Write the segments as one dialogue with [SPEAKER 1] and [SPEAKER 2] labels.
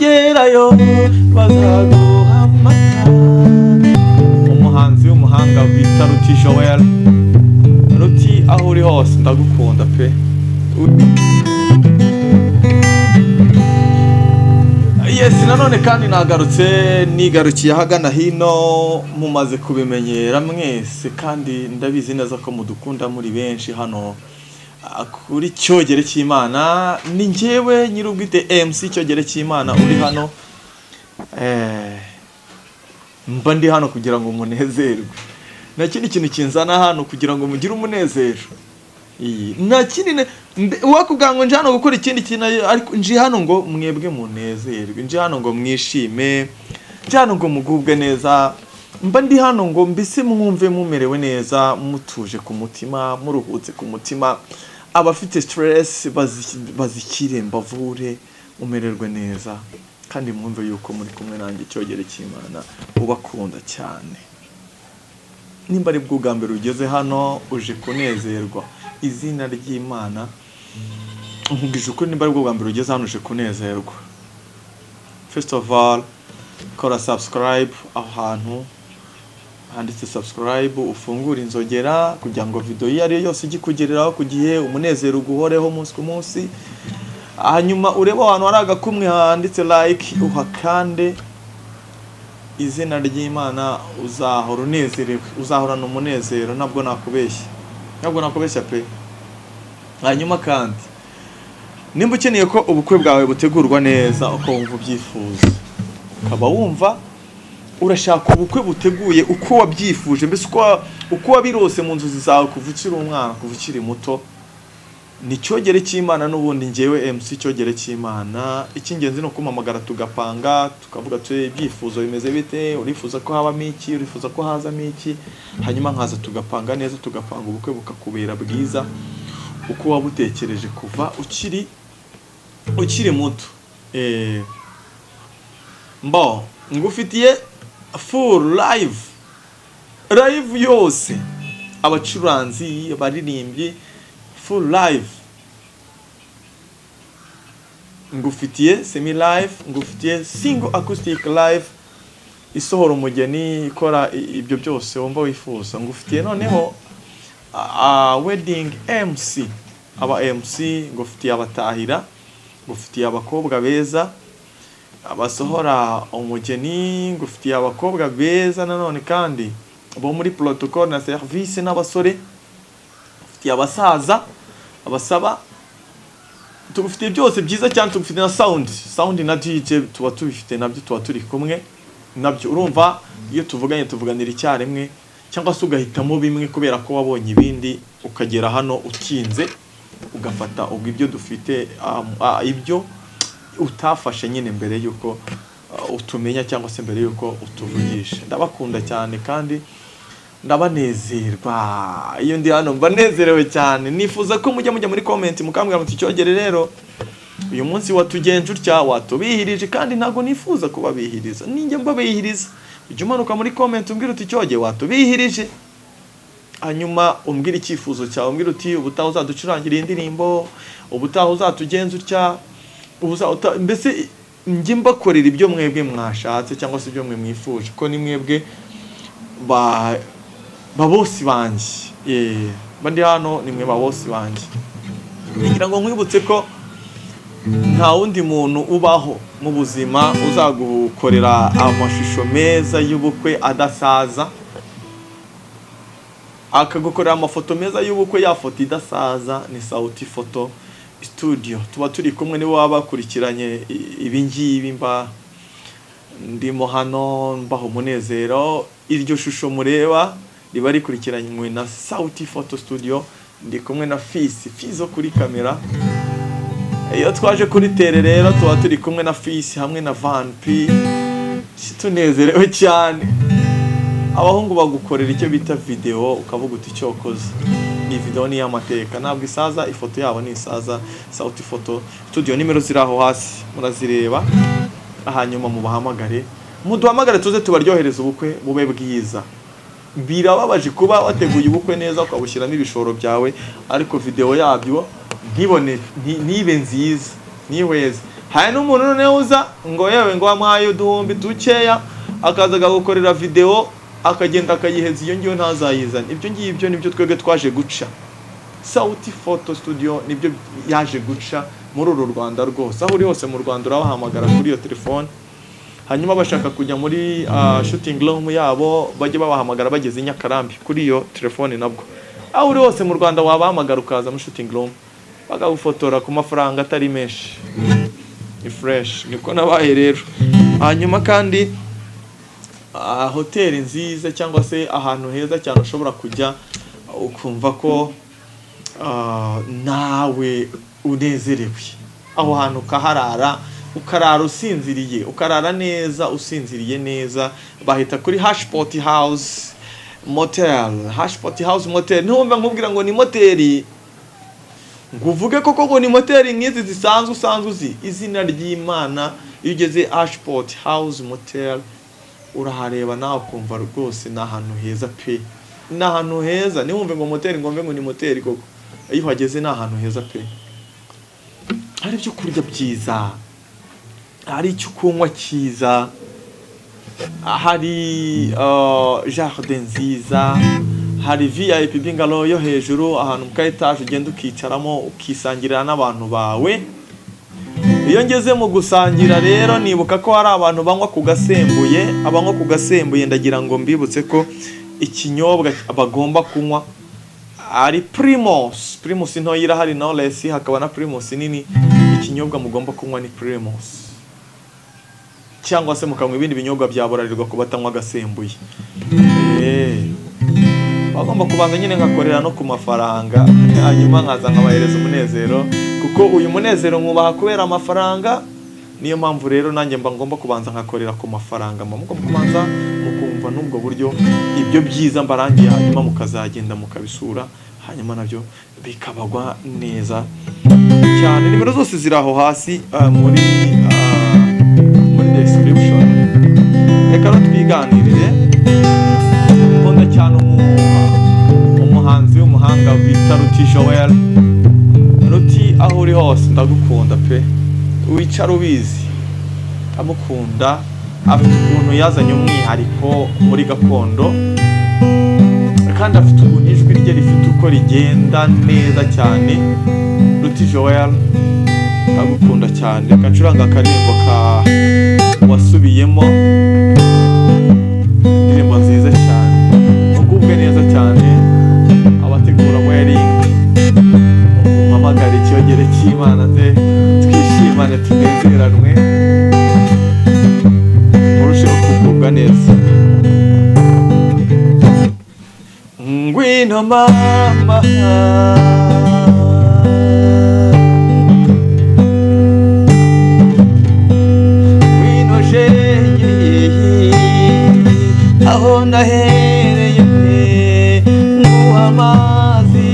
[SPEAKER 1] nugerayo bazaguhamagara. Umuhanzi w'umuhanga bita Ruti Joel. Ruti aho uri hose ndagukunda pe. Yes, nanone kandi nagarutse nigarukiye ahagana hino mumaze kubimenyera mwese kandi ndabizi neza ko mudukunda muri benshi hano kuri Cyogere cy'Imana. Ni njyewe nyirubwite MC Cyogere cy'Imana uri hano. Mba ndi hano kugira ngo munezerwe. Nta kindi kintu kinzana hano kugira ngo mugire umunezero. Nta kindi wakubwira ngo nje hano gukora ikindi kintu, ariko nje hano ngo mwebwe munezerwe, nje hano ngo mwishime, nje hano ngo mugubwe neza. Mba ndi hano ngo mbise mwumve mumerewe neza, mutuje ku mutima, muruhutse ku mutima. Abafite stress bazikire mbavure, umererwe neza kandi mwumve yuko muri kumwe nanjye Cyogere cy'Imana ubakunda cyane. Nimba ari bwo bwa mbere ugeze hano uje kunezerwa izina ry'Imana, nkugije uko nimba ari bwo bwa mbere ugeze hano uje kunezerwa, first of all kora subscribe aho hantu handitse subscribe, ufungura inzogera kugira ngo video iyo ari yose igikugereraho ku gihe, umunezero uguhoreho umunsi ku munsi. Hanyuma ureba ahantu hari agakumwe handitse like, uhakande. Izina ry'Imana uzahora unezerewe, uzahorana umunezero, ntabwo nakubeshya pe. Hanyuma kandi nimba ukeneye ko ubukwe bwawe butegurwa neza uko wumva ubyifuza, ukaba wumva urashaka ubukwe buteguye uko wabyifuje, mbese uko wabirose mu nzozi zawe kuva ukiri umwana, kuva ukiri muto, ni Cyogere cy'Imana n'ubundi njyewe MC Cyogere cy'Imana. Icy'ingenzi no kumamagara tugapanga, tukavuga tuye ibyifuzo bimeze bite, urifuza ko habamo iki, urifuza ko hazamo iki, hanyuma nkaza tugapanga neza, tugapanga ubukwe bukakubera bwiza uko wabutekereje kuva ukiri muto. Mbo ngufitiye full live yose, abacuranzi, abaririmbyi, full live. Ngufitiye semi live, ngufitiye single acoustic live isohora umugeni, ikora ibyo byose wumva wifuza. Ngufitiye noneho wedding MC, aba MC, ngufitiye abatahira, ngufitiye abakobwa beza abasohora umugeni, ngufitiye abakobwa beza nanone kandi bo muri protocol na service n'abasore, ngufitiye abasaza abasaba, tugufitiye byose byiza cyane. Tugufitiye na sound na DJ, tuba tubifite nabyo, tuba turi kumwe nabyo. Urumva iyo tuvuganye tuvuganira icyarimwe, cyangwa se ugahitamo bimwe kubera ko wabonye ibindi, ukagera hano ukinze ugafata ubwo ibyo dufite, ibyo utafashe nyine mbere yuko utumenya cyangwa se mbere yuko utuvugisha. Ndabakunda cyane kandi ndabanezerwa. Iyo ndi hano mbanezerewe cyane. Nifuza ko mujya muri comment mukambwira muti Cyogere rero uyu munsi watugenje utya, watubihirije, kandi ntago nifuza kubabihiriza, ninjye mbabihiriza. Ujye umanuka muri comment umbwira uti Cyogere watubihirije, hanyuma umbwira icyifuzo cyawe, umbwira uti ubutaha uzaducurangira indirimbo, ubutaha uzatugenza utya, mbese njye mbakorera ibyo mwebwe mwashatse cyangwa se ibyo mwe mwifuje, ko ni mwebwe babosi banjye. Bandi hano ni mwe babosi banjye. Ngira ngo nkwibutse ko nta wundi muntu ubaho mu buzima uzagukorera amashusho meza y'ubukwe adasaza, akagukorera amafoto meza y'ubukwe, ya foto idasaza ni Sauti Photo Studio. Tuba turi kumwe nibo bakurikiranye ibingibi, ndimo hano mbaho umunezero. Iryo shusho mureba riba rikurikiranywe na Sauti Photo Studio, ndi kumwe na Fizo kuri kamera. Iyo twaje kuri tere rero tuba turi kumwe na Fisi hamwe na Van P. Tunezerewe cyane. Abahungu bagukorera icyo bita video, ukavuga uti cyokoze iyi video ni y'amateka, ntabwo isaza, ifoto yabo ni isaza. Sauti Photo Studio, nimero ziraho hasi murazireba, hanyuma mubahamagare, muduhamagare tuze tubaryohereza ubukwe bube bwiza. Birababaje kuba wateguye ubukwe neza ukabushyiramo ibishoro byawe, ariko video yabyo nibe nziza, nihweze. hari n'umuntu noneho uza ngo yewe ngo wamuhaye uduhumbi dukeya akaza agakorera video akagenda akayiheza iyo ngiyo ntazayizana. Ibyo ngibyo nibyo twebwe twaje guca. Sauti Photo Studio nibyo yaje guca muri uru Rwanda rwose. Aho uri hose mu Rwanda urabahamagara kuri iyo telefone, hanyuma bashaka kujya muri shooting room yabo bajye babahamagara bageze i Nyakarambi kuri iyo telefone nabwo. Aho uri hose mu Rwanda wabahamagara ukaza muri shooting room bagagufotora ku mafaranga atari menshi. Ni fresh niko nabaye rero. Hanyuma kandi hoteli nziza cyangwa se ahantu heza cyane ushobora kujya ukumva ko nawe unezerewe. Aho hantu ukaharara ukarara usinziriye, ukarara neza usinziriye neza. Bahita kuri Hashpot House Motel. Hashpot House Motel ntumva nkubwira ngo ni moteri nguvuge koko ngo ni moteri nk'izi zisanzwe usanzwe uzi. Izina ry'Imana iyo ugeze Hashpot House Motel urahareba nawe ukumva rwose ni ahantu heza pe. Ni ahantu heza. Niwumve ngo moteri ngombe ngo ni moteri koko. Iyo uhageze ni ahantu heza pe. Hari ibyo kurya byiza, hari icyo kunywa cyiza, hari jardin nziza, hari VIP bungalow yo hejuru ahantu mu kaetage ugenda ukicaramo ukisangirira n'abantu bawe. Iyo ngeze mu gusangira rero nibuka ko hari abantu banywa ku gasembuye. Abanywa ku gasembuye ndagira ngo mbibutse ko ikinyobwa bagomba kunywa ari Primus. Primus nto irahari no less, hakaba na Primus nini. Ikinyobwa mugomba kunywa ni Primus, cyangwa se mukanywa ibindi binyobwa byaburarirwa ku batanywa gasembuye. Bagomba kubanza nyine ngakorera no ku mafaranga, hanyuma nkaza nkabahereza umunezero, kuko uyu munezero mwubaha kubera amafaranga. Niyo mpamvu rero nanjye mba ngomba kubanza nkakorera ku mafaranga. Mugomba kubanza mukumva n'ubwo buryo ibyo byiza mbarangiye, hanyuma mukazagenda mukabisura, hanyuma nabyo bikabagwa neza cyane. Nimero zose ziri aho hasi muri description. Reka twiganirire. Nkunda cyane umuhanzi w'umuhanga bita Ruti Joel. Ruti aho uri hose ndagukunda pe. Wicara ubizi amukunda. Afite ukuntu yazanye umwihariko muri gakondo, kandi afite ukuntu ijwi rye rifite uko rigenda neza cyane. Ruti Joel ndagukunda cyane. Reka ncuranga akaririmbo ka wasubiyemo, indirimbo nziza cyane. Mugubwe neza cyane abategura wedding, umamagare icyogere cy'Imana nze twishimane tunezeranwe murusheho kugubwa neza. Ngwino mama ngwino jenye aho nahereye nguha amazi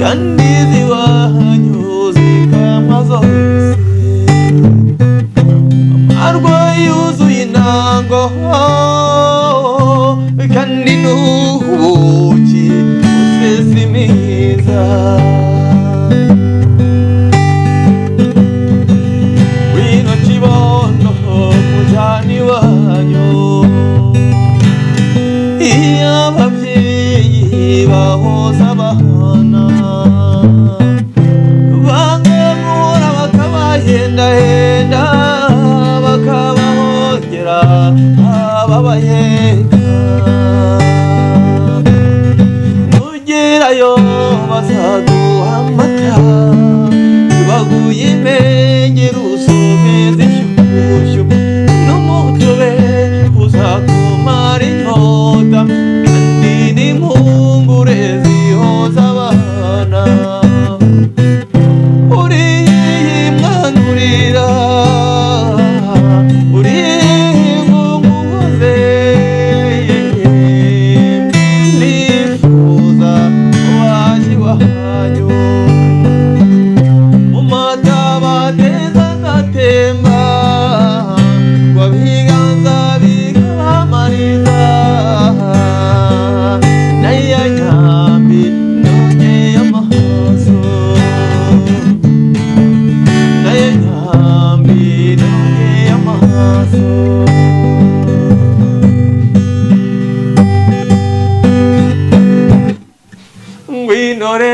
[SPEAKER 1] kandi ziwanyu zikama zose. Amarwa yuzuye intango kandi n'ubuki usesa imiza. Wino kibondo mujani wanyu, iyo ababyeyi bahoza abana bangamura bakabahendahenda bakabahongera ababaheka. Nugerayo bazaduha amata baguye impengeri usomeza inshyushyu n'umutobe uzakumara inyota, kandi n'impungure zihoza abana. Uriyimwanurira uriyimumuze nifuza waji wanyu umatabadeza gatemba wabiganza bikamariza naya nyambi nonye amaso. intore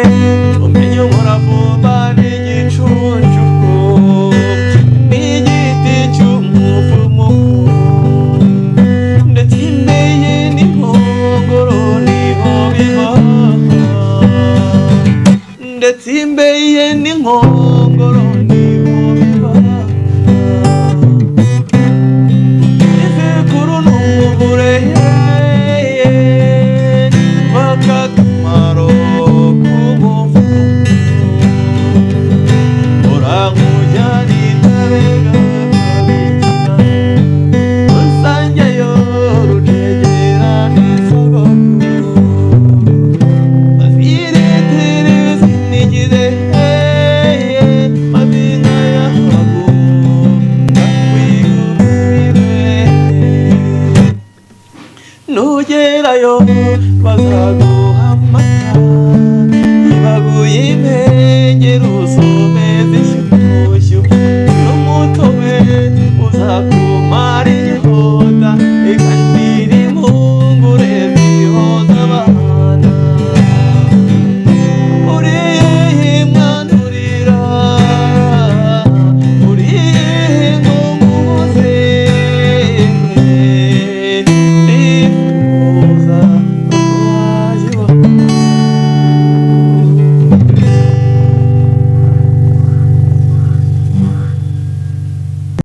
[SPEAKER 1] umenye umuravumba n'igicuncu n'igiti cy'umuvumu ndetse imbeye n'inkongoro niho biba ndetse imbeye n'inkongoro niho biba isekuru n'umuvure w'akakamaro k'umuvumu uramujyana intabega kabikina usangeyo rutegera n'isogokuru aziretereza inigire mabinga yahabu ndakwigurire nugerayo bazaguha amata ibaguye impera